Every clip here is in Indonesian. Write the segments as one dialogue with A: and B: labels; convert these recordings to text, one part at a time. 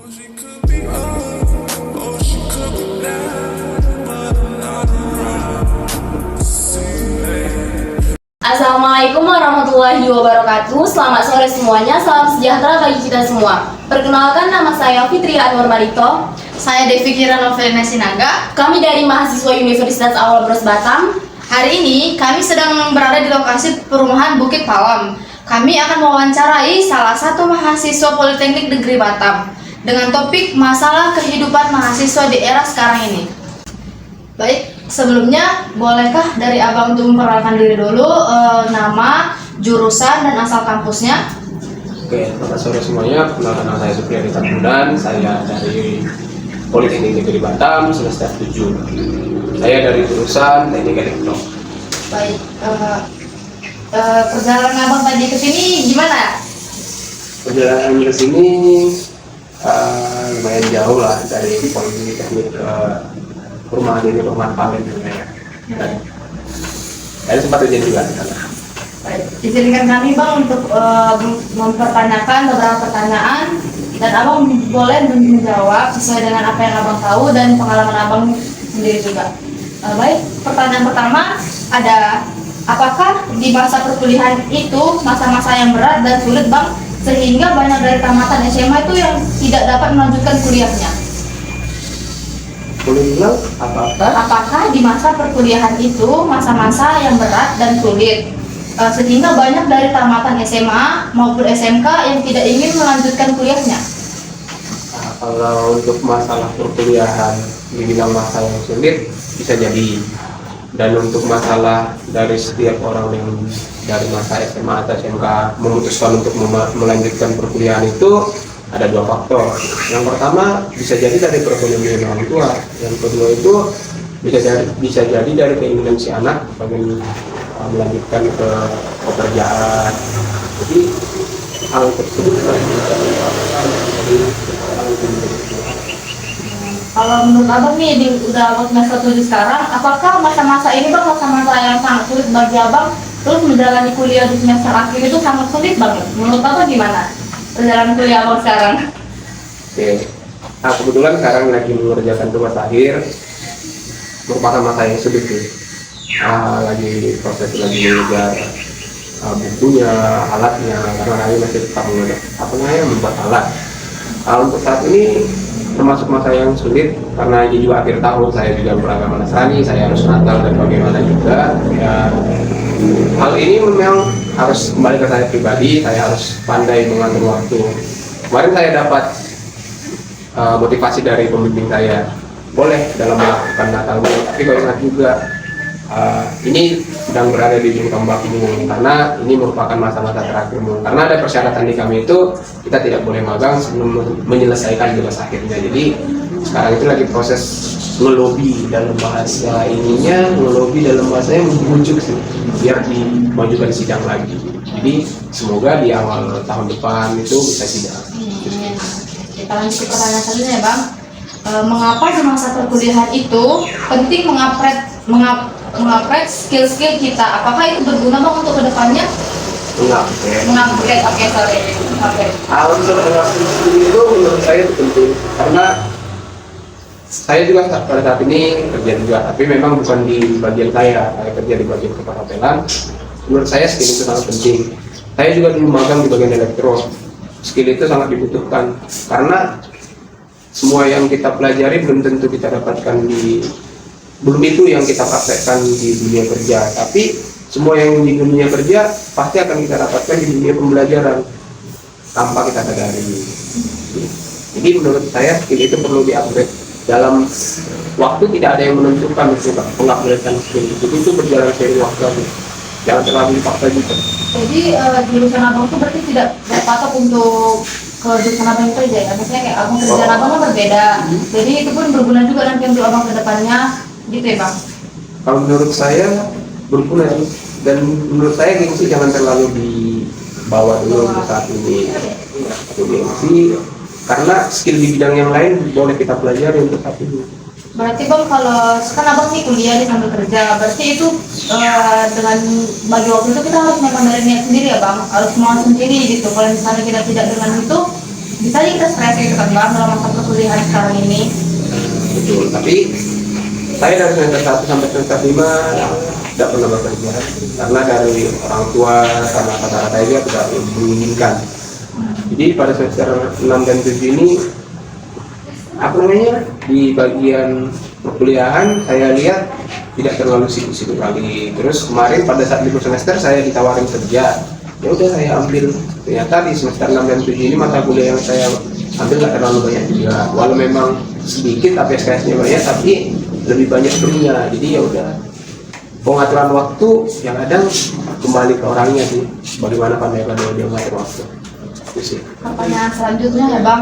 A: Assalamualaikum warahmatullahi wabarakatuh. Selamat sore semuanya, salam sejahtera bagi kita semua. Perkenalkan, nama saya Fitri Anwar Marito.
B: Saya Devi Kira Novelina Sinaga.
A: Kami dari mahasiswa Universitas Al Bros Batam.
B: Hari ini kami sedang berada di lokasi perumahan Bukit Pawam. Kami akan mewawancarai salah satu mahasiswa Politeknik Negeri Batam dengan topik masalah kehidupan mahasiswa di era sekarang ini. Baik, sebelumnya bolehkah dari Abang untuk memperkenalkan diri dulu, nama, jurusan, dan asal kampusnya?
C: Oke, selamat sore semuanya. Perkenalkan, nama saya Supriyadi Tarbudan. Saya dari Politeknik Negeri Batam, semester 7. Saya dari jurusan Teknik Elektro.
B: Baik, perjalanan Abang tadi ke sini gimana?
C: Perjalanan ke sini lumayan jauh lah dari Politeknik ke perumahan ini, perumahan Palen ya. Dan sempat hujan juga di sana.
B: Baik, izinkan kami Bang untuk mempertanyakan beberapa pertanyaan dan Abang boleh menjawab sesuai dengan apa yang Abang tahu dan pengalaman Abang sendiri juga. Baik, pertanyaan pertama ada, apakah di masa perkuliahan itu masa-masa yang berat dan sulit Bang sehingga banyak dari tamatan SMA itu yang tidak dapat melanjutkan kuliahnya?
C: Boleh bilang
B: Apakah di masa perkuliahan itu masa-masa yang berat dan sulit sehingga banyak dari tamatan SMA maupun SMK yang tidak ingin melanjutkan kuliahnya?
C: Kalau untuk masalah perkuliahan dibilang masa yang sulit bisa jadi, dan untuk masalah dari setiap orang yang dari masa SMA atau SMK memutuskan untuk melanjutkan perkuliahan itu ada dua faktor. Yang pertama bisa jadi dari perekonomian orang tua, yang kedua itu bisa jadi dari keinginan si anak pengen melanjutkan ke pekerjaan. Jadi hal tersebut
B: Kalau menurut Abang nih, udah Abang semester 7 sekarang, apakah masa-masa ini Bang masa-masa yang sangat sulit bagi Abang, terus menjalani kuliah di semester akhir itu sangat sulit banget? Menurut Abang gimana perjalanan kuliah Abang sekarang?
C: Oke. Nah, kebetulan sekarang lagi mengerjakan tugas akhir, merupakan masa yang sulit nih. Lagi proses lagi mengejar bukunya, alatnya, karena kami masih tetap membuat alat. Untuk saat ini termasuk masa yang sulit karena ini juga akhir tahun, saya juga beragama Nasrani, saya harus Natal dan bagaimana juga. Ya, hal ini memang harus kembali ke saya pribadi, saya harus pandai mengatur waktu. Kemarin saya dapat motivasi dari pembimbing saya, boleh dalam melakukan Natal, tapi kalau ingat juga ini sedang berada di ujung tombakmu, karena ini merupakan masa-masa terakhirmu, karena ada persyaratan di kami itu kita tidak boleh magang sebelum menyelesaikan tugas akhirnya. Jadi sekarang itu lagi proses ngelobi dalam bahasa ininya, ngelobi dalam bahasanya membujuk sih biar dimajukan sidang lagi. Jadi semoga di awal tahun depan itu bisa sidang.
B: Kita lanjut ke pertanyaan selanjutnya ya Bang. Mengapa di masa perkuliahan itu penting mengupgrade skill-skill kita? Apakah itu berguna Bang untuk kedepannya? Mengupgrade, oke, sorry.
C: Untuk mengupgrade itu menurut saya itu penting, karena saya juga pada saat ini kerja juga, tapi memang bukan di bagian saya kerja di bagian keperhotelan. Menurut saya skill itu sangat penting. Saya juga dulu magang di bagian elektro, skill itu sangat dibutuhkan, karena semua yang kita pelajari belum tentu kita dapatkan belum itu yang kita praktekkan di dunia kerja, tapi semua yang di dunia kerja pasti akan kita dapatkan di dunia pembelajaran tanpa kita sadari. Jadi menurut saya skill itu perlu di-upgrade. Dalam waktu tidak ada yang menentukan untuk mengupgradekan skill. Jadi itu berjalan seiring waktu, jangan terlalu dipaksa gitu.
B: Jadi jurusan Abang itu berarti tidak berpatok untuk ke jurusan Abang itu aja ya? Maksudnya kayak Abang kerjaan Abang kan berbeda, jadi itu pun berguna juga nanti untuk Abang ke depannya gitu ya Bang?
C: Kalau menurut saya berguna, dan menurut saya gengsi jangan terlalu dibawa dulu untuk saat ini. Gengsi karena skill di bidang yang lain boleh kita pelajari untuk saat ini.
B: Berarti Bang, kalau kan Abang nih kuliah nih sambil kerja, berarti itu dengan bagi waktu itu kita harus memang dari niat sendiri ya Bang, harus mau sendiri gitu. Kalau misalnya kita tidak dengan itu, bisa aja kita stres gitu kan bang dalam masa perkuliahan sekarang ini.
C: Betul, tapi saya dari semester 1 sampai semester 5 tidak pernah bekerja karena dari orang tua sama kata-kata dia tidak menginginkan. Jadi pada semester 6 dan 7 ini di bagian perkuliahan saya lihat tidak terlalu sibuk-sibuk lagi. Terus kemarin pada saat libur semester saya ditawarin kerja, ya udah saya ambil. Ternyata di semester 6 dan 7 ini mata kuliah yang saya ambil nggak terlalu banyak juga, walau memang sedikit tapi SKS-nya banyak, tapi lebih banyak dunia. Jadi ya udah, pengaturan waktu yang ada kembali ke orangnya sih, bagaimana pandai-pandai dia mengatur waktu. Itu sih.
B: Pertanyaan selanjutnya ya bang,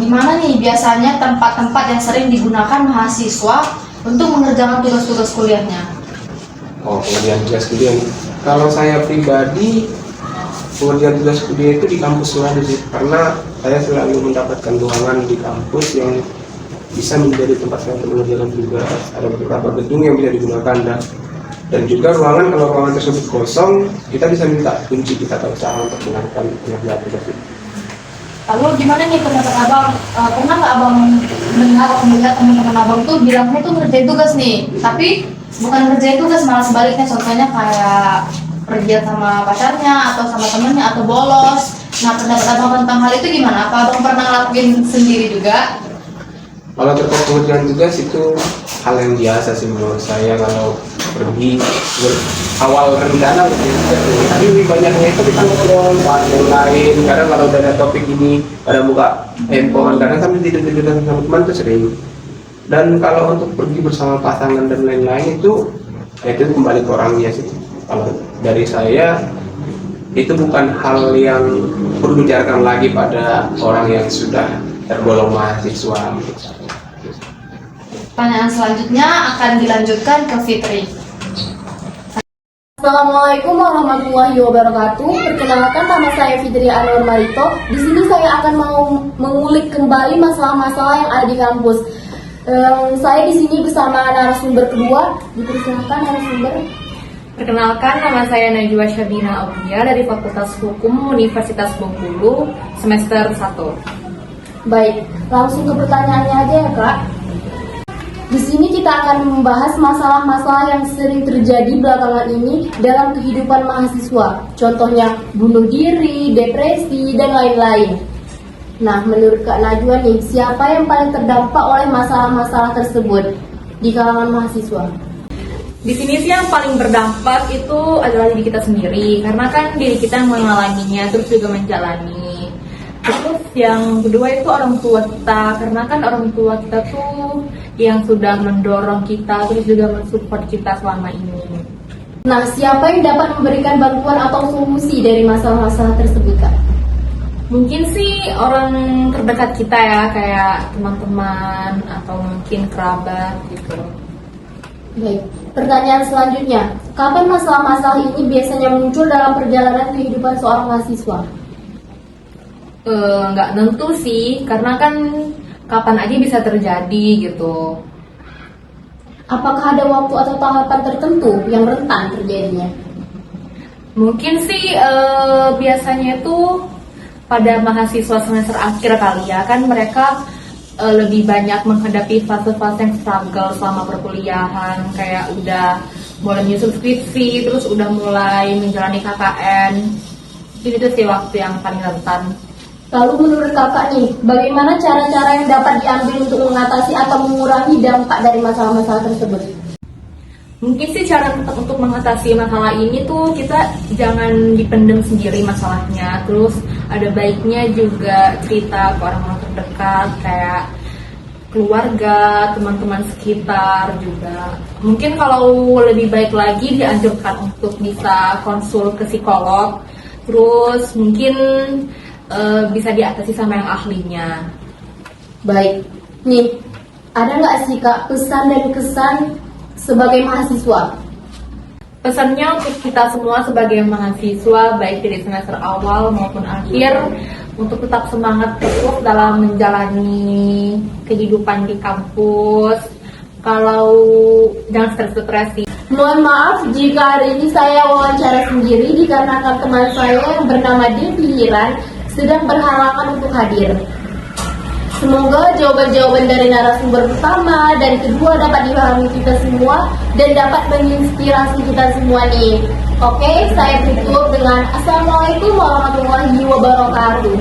B: di mana nih biasanya tempat-tempat yang sering digunakan mahasiswa untuk mengerjakan tugas-tugas kuliahnya?
C: Oh, pengerjaan tugas kuliah. Kalau saya pribadi, pengerjaan tugas kuliah itu di kampus selalu sih, karena saya selalu mendapatkan ruangan di kampus yang bisa menjadi tempat saya untuk mengerjakan tugas. Ada beberapa gedung yang bisa digunakan, dan juga ruangan, kalau ruangan tersebut kosong, kita bisa minta kunci, kita tak usaha untuk melakukan pengerjaan tugas itu.
B: Lalu gimana nih pendapat abang? Pernah nggak abang melihat teman-teman abang tuh bilangnya tuh ngerjain tugas nih, tapi bukan ngerjain tugas, malah sebaliknya, contohnya kayak pergi sama pacarnya atau sama temennya atau bolos. Nah, pendapat abang tentang hal itu gimana? Apa abang pernah ngelakuin sendiri juga?
C: Kalau terkait pengerjaan tugas itu hal yang biasa sih menurut saya. Kalau pergi awal rencana tapi lebih banyaknya itu kita ngobrol yang lain. Kadang kalau udah ada topik ini, pada buka handphone, kadang kami tidur sama teman itu sering. Dan kalau untuk pergi bersama pasangan dan lain-lain itu kembali ke orangnya sih. Kalau dari saya, itu bukan hal yang perlu dibicarakan lagi pada orang yang sudah tergolong mahasiswa.
B: Pertanyaan selanjutnya akan dilanjutkan ke Fitri.
A: Assalamualaikum warahmatullahi wabarakatuh. Perkenalkan, nama saya Fitri Anwar Marito. Di sini saya akan mau mengulik kembali masalah-masalah yang ada di kampus. Saya di sini bersama narasumber kedua. Dipersilakan narasumber.
D: Perkenalkan, nama saya Najwa Syabina Aulia dari Fakultas Hukum Universitas Bengkulu, semester 1.
A: Baik, langsung ke pertanyaannya aja ya Kak. Di sini kita akan membahas masalah-masalah yang sering terjadi belakangan ini dalam kehidupan mahasiswa. Contohnya bunuh diri, depresi, dan lain-lain. Nah, menurut Kak Najwa nih, siapa yang paling terdampak oleh masalah-masalah tersebut di kalangan mahasiswa?
D: Di sini sih yang paling berdampak itu adalah diri kita sendiri, karena kan diri kita yang mengalaminya terus juga menjalani. Terus yang kedua itu orang tua kita, karena kan orang tua kita tuh yang sudah mendorong kita terus juga mensupport kita selama ini.
A: Nah, siapa yang dapat memberikan bantuan atau solusi dari masalah-masalah tersebut Kak?
D: Mungkin sih orang terdekat kita ya, kayak teman-teman atau mungkin kerabat gitu.
A: Baik, pertanyaan selanjutnya, kapan masalah-masalah ini biasanya muncul dalam perjalanan kehidupan seorang mahasiswa?
D: Nggak nentu sih, karena kan kapan aja bisa terjadi gitu.
A: Apakah ada waktu atau tahapan tertentu yang rentan terjadinya?
D: Mungkin sih biasanya itu pada mahasiswa semester akhir kali ya, kan mereka lebih banyak menghadapi fase-fase yang struggle selama perkuliahan, kayak udah mulai menyusun skripsi, terus udah mulai menjalani KKN. Jadi itu sih waktu yang paling rentan.
A: Lalu menurut kakak nih, bagaimana cara-cara yang dapat diambil untuk mengatasi atau mengurangi dampak dari masalah-masalah tersebut?
D: Mungkin sih cara untuk mengatasi masalah ini tuh kita jangan dipendam sendiri masalahnya. Terus ada baiknya juga cerita ke orang-orang terdekat kayak keluarga, teman-teman sekitar juga. Mungkin kalau lebih baik lagi dianjurkan untuk bisa konsul ke psikolog. Terus mungkin bisa diatasi sama yang ahlinya.
A: Baik, nih ada nggak sih Kak pesan dan kesan sebagai mahasiswa?
D: Pesannya untuk kita semua sebagai mahasiswa, baik dari semester awal maupun akhir, untuk tetap semangat terus dalam menjalani kehidupan di kampus. Kalau jangan stres-stres sih.
A: Mohon maaf jika hari ini saya wawancara sendiri dikarenakan teman saya yang bernama Devi Hiran sedang berhalangan untuk hadir. Semoga jawaban-jawaban dari narasumber pertama dan kedua dapat dipahami kita semua dan dapat menginspirasi kita semua nih. Oke, saya tutup dengan Assalamualaikum warahmatullahi wabarakatuh.